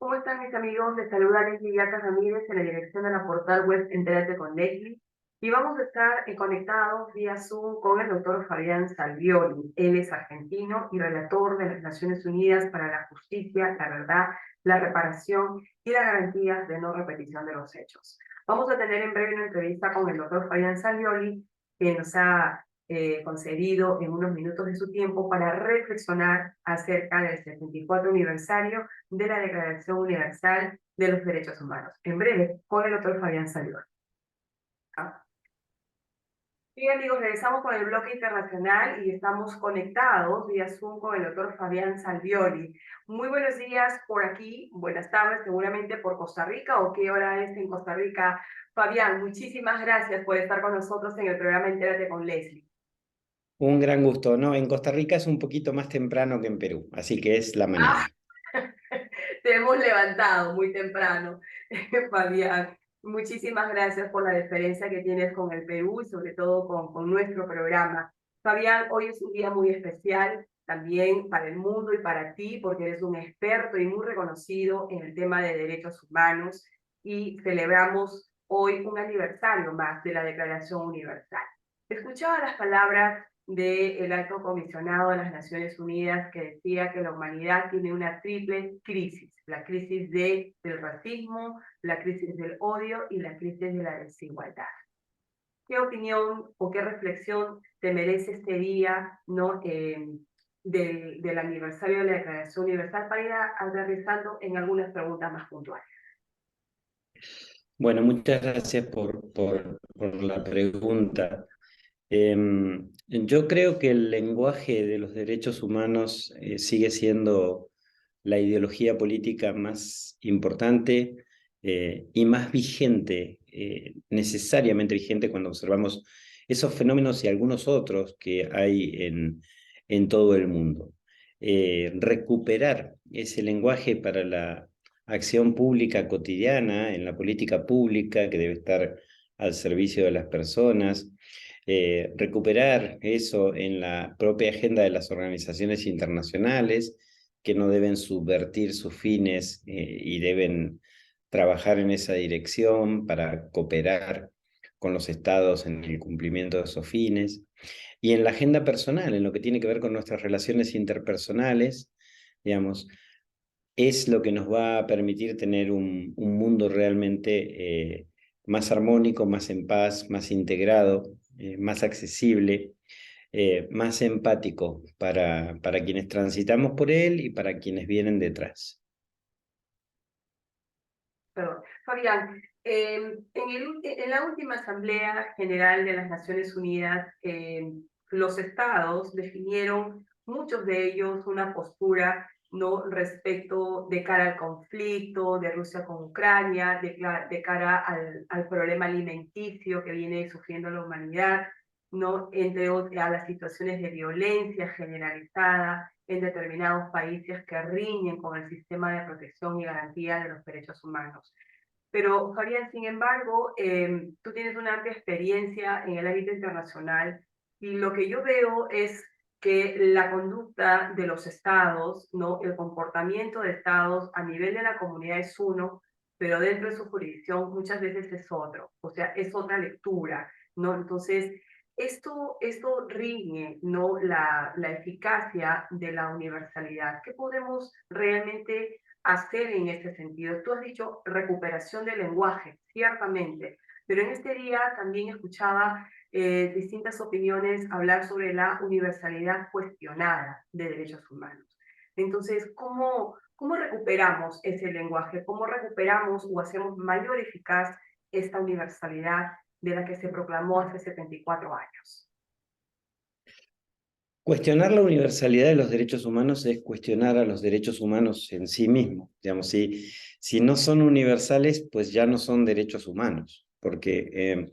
¿Cómo están mis amigos? Les saluda Leslie Yaca Ramírez en la dirección de la portal web Entérate con Leslie. Y vamos a estar conectados vía Zoom con el doctor Fabián Salvioli. Él es argentino y relator de las Naciones Unidas para la Justicia, la Verdad, la Reparación y las Garantías de No Repetición de los Hechos. Vamos a tener en breve una entrevista con el doctor Fabián Salvioli, que nos ha concedido en unos minutos de su tiempo para reflexionar acerca del 74 aniversario de la Declaración Universal de los Derechos Humanos. En breve, con el doctor Fabián Salvioli. Bien, amigos, regresamos con el bloque internacional y estamos conectados vía Zoom con el doctor Fabián Salvioli. Muy buenos días por aquí, buenas tardes seguramente por Costa Rica, o qué hora es en Costa Rica. Fabián, muchísimas gracias por estar con nosotros en el programa Entérate con Leslie. Un gran gusto, ¿no? En Costa Rica es un poquito más temprano que en Perú, así que es la mañana. Te hemos levantado muy temprano, Fabián. Muchísimas gracias por la deferencia que tienes con el Perú y sobre todo con nuestro programa. Fabián, hoy es un día muy especial también para el mundo y para ti, porque eres un experto y muy reconocido en el tema de derechos humanos y celebramos hoy un aniversario más de la Declaración Universal. Escuchaba las palabras del alto comisionado de las Naciones Unidas que decía que la humanidad tiene una triple crisis: la crisis del racismo, la crisis del odio y la crisis de la desigualdad. ¿Qué opinión o qué reflexión te merece este día, ¿no? Del aniversario de la Declaración Universal, para ir aterrizando en algunas preguntas más puntuales? Bueno, muchas gracias por la pregunta. Yo creo que el lenguaje de los derechos humanos sigue siendo la ideología política más importante y más vigente, necesariamente vigente cuando observamos esos fenómenos y algunos otros que hay en todo el mundo. Recuperar ese lenguaje para la acción pública cotidiana, en la política pública que debe estar al servicio de las personas, recuperar eso en la propia agenda de las organizaciones internacionales, que no deben subvertir sus fines y deben trabajar en esa dirección para cooperar con los estados en el cumplimiento de esos fines. Y en la agenda personal, en lo que tiene que ver con nuestras relaciones interpersonales, digamos, es lo que nos va a permitir tener un mundo realmente más armónico, más en paz, más integrado, más accesible, más empático para quienes transitamos por él y para quienes vienen detrás. Perdón. Fabián, en la última Asamblea General de las Naciones Unidas, los estados definieron, muchos de ellos, una postura, ¿no?, respecto de cara al conflicto de Rusia con Ucrania, de cara al problema alimenticio que viene sufriendo la humanidad, ¿no?, entre otras, a las situaciones de violencia generalizada en determinados países que riñen con el sistema de protección y garantía de los derechos humanos. Pero, Fabián, sin embargo, tú tienes una amplia experiencia en el ámbito internacional y lo que yo veo es que la conducta de los estados, ¿no?, el comportamiento de estados a nivel de la comunidad es uno, pero dentro de su jurisdicción muchas veces es otro, o sea, es otra lectura, ¿no? Entonces, esto riñe, ¿no?, la eficacia de la universalidad. ¿Qué podemos realmente hacer en este sentido? Tú has dicho recuperación del lenguaje, ciertamente, pero en este día también escuchaba distintas opiniones hablar sobre la universalidad cuestionada de derechos humanos. Entonces, ¿cómo recuperamos ese lenguaje? ¿Cómo recuperamos o hacemos mayor eficaz esta universalidad de la que se proclamó hace 74 años? Cuestionar la universalidad de los derechos humanos es cuestionar a los derechos humanos en sí mismos. Digamos, si no son universales, pues ya no son derechos humanos, porque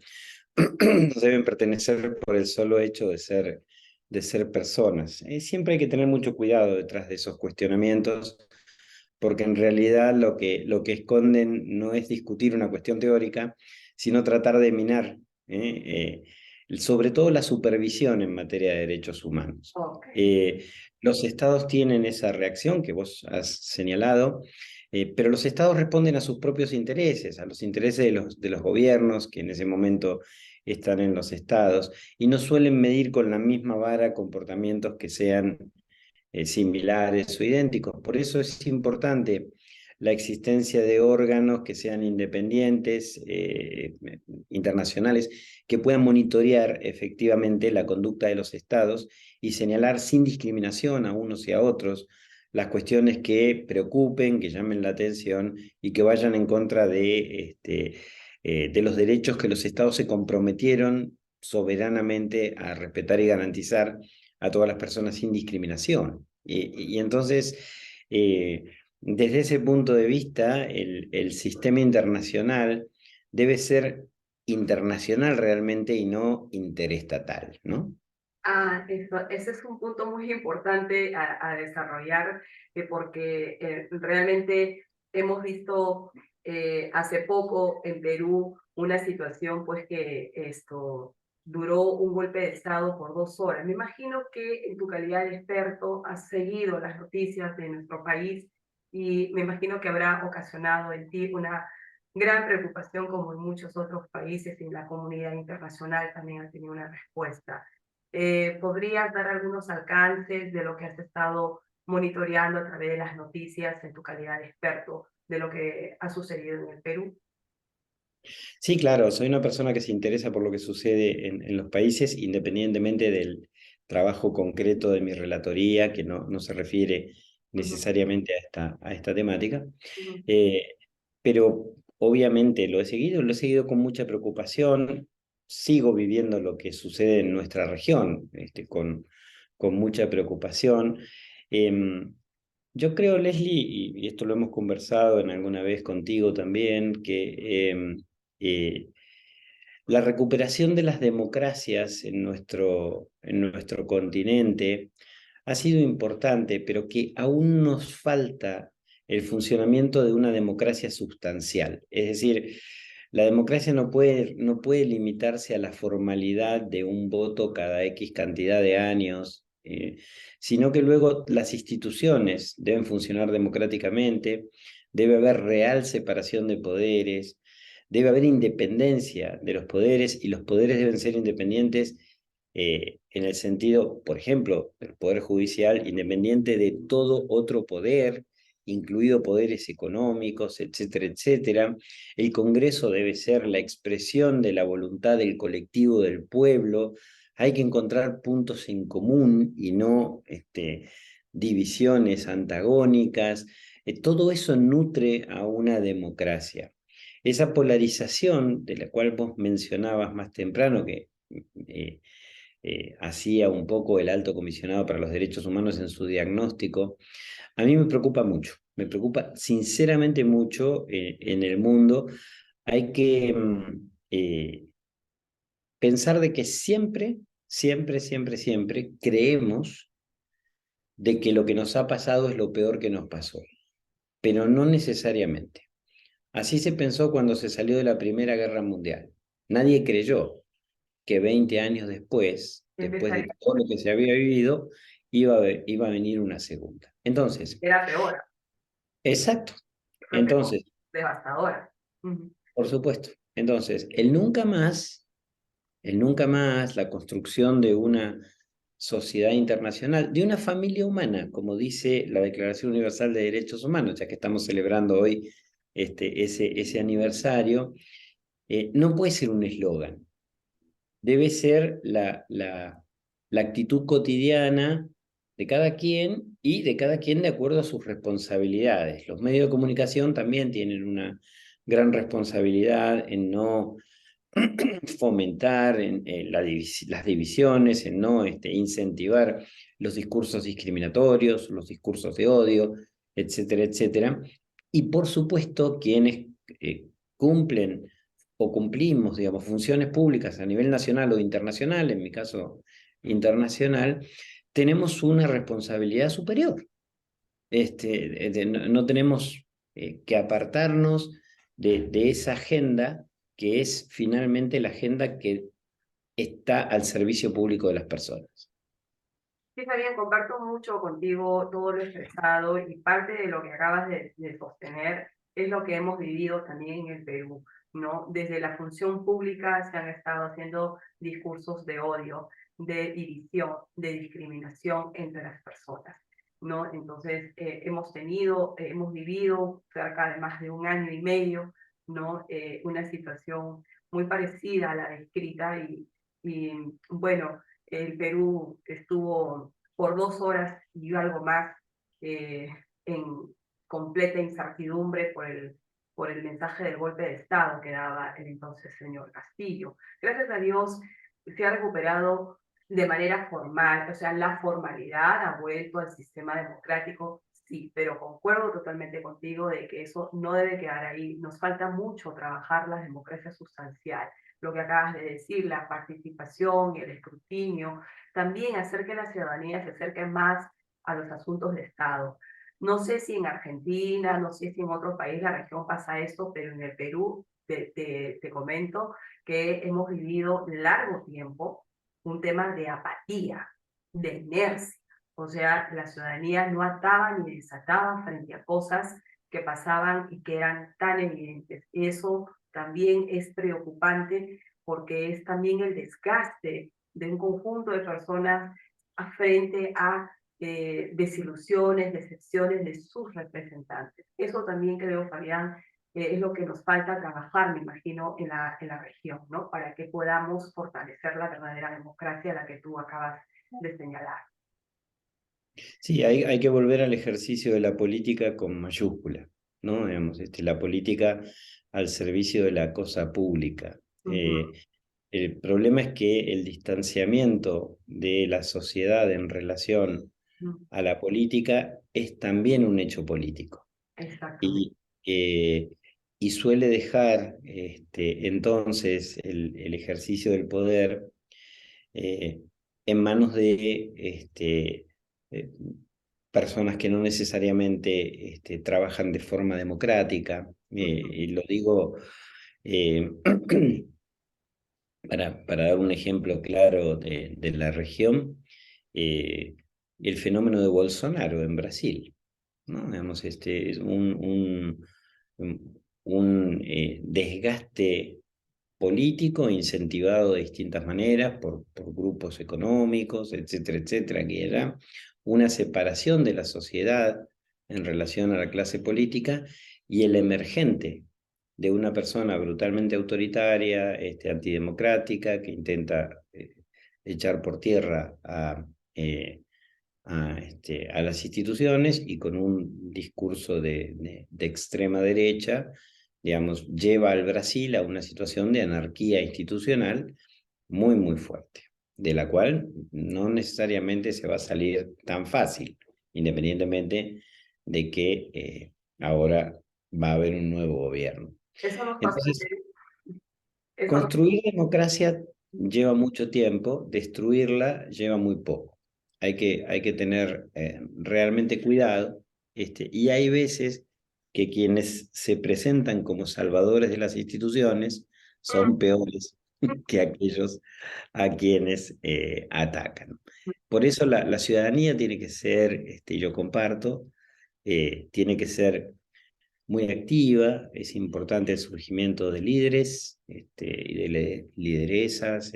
nos deben pertenecer por el solo hecho de ser personas. Siempre hay que tener mucho cuidado detrás de esos cuestionamientos, porque en realidad lo que esconden no es discutir una cuestión teórica, sino tratar de minar, sobre todo la supervisión en materia de derechos humanos. Okay. Los estados tienen esa reacción que vos has señalado, Pero los estados responden a sus propios intereses, a los intereses de los gobiernos que en ese momento están en los estados, y no suelen medir con la misma vara comportamientos que sean similares o idénticos. Por eso es importante la existencia de órganos que sean independientes, internacionales, que puedan monitorear efectivamente la conducta de los estados y señalar sin discriminación a unos y a otros las cuestiones que preocupen, que llamen la atención y que vayan en contra de los derechos que los estados se comprometieron soberanamente a respetar y garantizar a todas las personas sin discriminación. Y entonces, desde ese punto de vista, el sistema internacional debe ser internacional realmente y no interestatal, ¿no? Ese es un punto muy importante a desarrollar, porque realmente hemos visto hace poco en Perú una situación pues que esto duró un golpe de Estado por 2 horas. Me imagino que en tu calidad de experto has seguido las noticias de nuestro país y me imagino que habrá ocasionado en ti una gran preocupación como en muchos otros países y en la comunidad internacional también ha tenido una respuesta. ¿Podrías dar algunos alcances de lo que has estado monitoreando a través de las noticias en tu calidad de experto de lo que ha sucedido en el Perú? Sí, claro, soy una persona que se interesa por lo que sucede en los países, independientemente del trabajo concreto de mi relatoría, que no se refiere Ujú, necesariamente a esta temática. ujú, Eh, pero obviamente lo he seguido con mucha preocupación, sigo viviendo lo que sucede en nuestra región, con mucha preocupación. Yo creo, Leslie, y esto lo hemos conversado en alguna vez contigo también, que eh, la recuperación de las democracias en nuestro continente ha sido importante, pero que aún nos falta el funcionamiento de una democracia sustancial. Es decir, la democracia no puede limitarse a la formalidad de un voto cada X cantidad de años, sino que luego las instituciones deben funcionar democráticamente, debe haber real separación de poderes, debe haber independencia de los poderes y los poderes deben ser independientes en el sentido, por ejemplo, del Poder Judicial, independiente de todo otro poder, incluido poderes económicos, etcétera, etcétera. El Congreso debe ser la expresión de la voluntad del colectivo del pueblo. Hay que encontrar puntos en común y no divisiones antagónicas. Todo eso nutre a una democracia. Esa polarización de la cual vos mencionabas más temprano, que eh, hacía un poco el alto comisionado para los derechos humanos en su diagnóstico, a mí me preocupa mucho, me preocupa sinceramente mucho en el mundo. Hay que pensar de que siempre creemos de que lo que nos ha pasado es lo peor que nos pasó, pero no necesariamente. Así se pensó cuando se salió de la Primera Guerra Mundial. Nadie creyó que 20 años después de empezaría. todo lo que se había vivido, iba a venir una segunda. Entonces, Era peor, exacto. fue peor, Entonces, devastadora. Ujú. por supuesto. Entonces, el nunca más, la construcción de una sociedad internacional, de una familia humana, como dice la Declaración Universal de Derechos Humanos, ya que estamos celebrando hoy ese aniversario, no puede ser un eslogan, debe ser la actitud cotidiana de cada quien y de cada quien de acuerdo a sus responsabilidades. Los medios de comunicación también tienen una gran responsabilidad en no fomentar las divisiones, en no incentivar los discursos discriminatorios, los discursos de odio, etcétera, etcétera. Y por supuesto, quienes cumplen o cumplimos, digamos, funciones públicas a nivel nacional o internacional, en mi caso internacional, tenemos una responsabilidad superior. No tenemos que apartarnos de esa agenda que es finalmente la agenda que está al servicio público de las personas. Sí, Fabián, comparto mucho contigo todo lo expresado y parte de lo que acabas de sostener es lo que hemos vivido también en el Perú, ¿no? Desde la función pública se han estado haciendo discursos de odio, de división, de discriminación entre las personas, ¿no? Entonces, hemos vivido cerca de más de un año y medio, ¿no? Una situación muy parecida a la descrita y bueno, el Perú estuvo por 2 horas y algo más eh, en completa incertidumbre por el mensaje del golpe de Estado que daba el entonces señor Castillo. Gracias a Dios se ha recuperado de manera formal, o sea, la formalidad ha vuelto al sistema democrático, sí, pero concuerdo totalmente contigo de que eso no debe quedar ahí. Nos falta mucho trabajar la democracia sustancial, lo que acabas de decir, la participación y el escrutinio, también hacer que la ciudadanía se acerque más a los asuntos de Estado. No sé si en Argentina, no sé si en otro país de la región pasa esto, pero en el Perú te comento que hemos vivido largo tiempo un tema de apatía, de inercia. O sea, la ciudadanía no ataba ni desataba frente a cosas que pasaban y que eran tan evidentes. Eso también es preocupante porque es también el desgaste de un conjunto de personas frente a desilusiones, decepciones de sus representantes. Eso también creo, Fabián, es lo que nos falta trabajar, me imagino, en la región, ¿no? Para que podamos fortalecer la verdadera democracia a la que tú acabas de señalar. Sí, hay que volver al ejercicio de la política con mayúscula, ¿no? Digamos, la política al servicio de la cosa pública. Uh -huh, El problema es que el distanciamiento de la sociedad en relación uh -huh. a la política es también un hecho político. Exactamente. Y, eh, y suele dejar entonces el ejercicio del poder eh, en manos de eh, personas que no necesariamente trabajan de forma democrática. Uh -huh. Y lo digo eh, para dar un ejemplo claro de la región, el fenómeno de Bolsonaro en Brasil, ¿no? Digamos, es un desgaste político incentivado de distintas maneras por grupos económicos, etcétera, etcétera, que era una separación de la sociedad en relación a la clase política y el emergente de una persona brutalmente autoritaria, antidemocrática, que intenta echar por tierra a las instituciones y con un discurso de extrema derecha, digamos, lleva al Brasil a una situación de anarquía institucional muy, muy fuerte, de la cual no necesariamente se va a salir tan fácil, independientemente de que ahora va a haber un nuevo gobierno. Eso nos pasó en Entonces, Perú. Eso nos... construir democracia lleva mucho tiempo, destruirla lleva muy poco. Hay que tener realmente cuidado, y hay veces que quienes se presentan como salvadores de las instituciones son peores que aquellos a quienes atacan. Por eso la ciudadanía tiene que ser, yo comparto, tiene que ser muy activa, es importante el surgimiento de líderes y de lideresas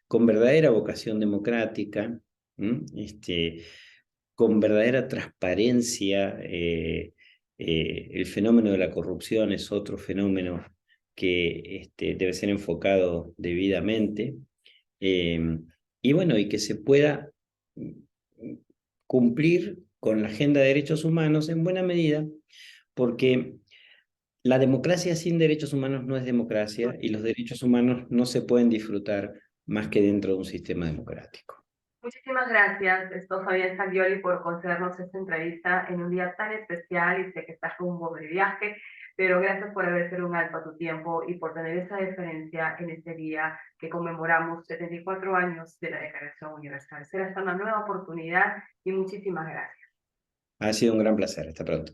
con verdadera vocación democrática, con verdadera transparencia. El fenómeno de la corrupción es otro fenómeno que debe ser enfocado debidamente, y bueno, y que se pueda cumplir con la agenda de derechos humanos en buena medida, porque la democracia sin derechos humanos no es democracia y los derechos humanos no se pueden disfrutar más que dentro de un sistema democrático. Muchísimas gracias, Fabián Sandioli, por concedernos esta entrevista en un día tan especial y sé que estás rumbo de viaje, pero gracias por haber sido un alto a tu tiempo y por tener esa deferencia en este día que conmemoramos 74 años de la Declaración Universal. Será hasta una nueva oportunidad y muchísimas gracias. Ha sido un gran placer. Hasta pronto.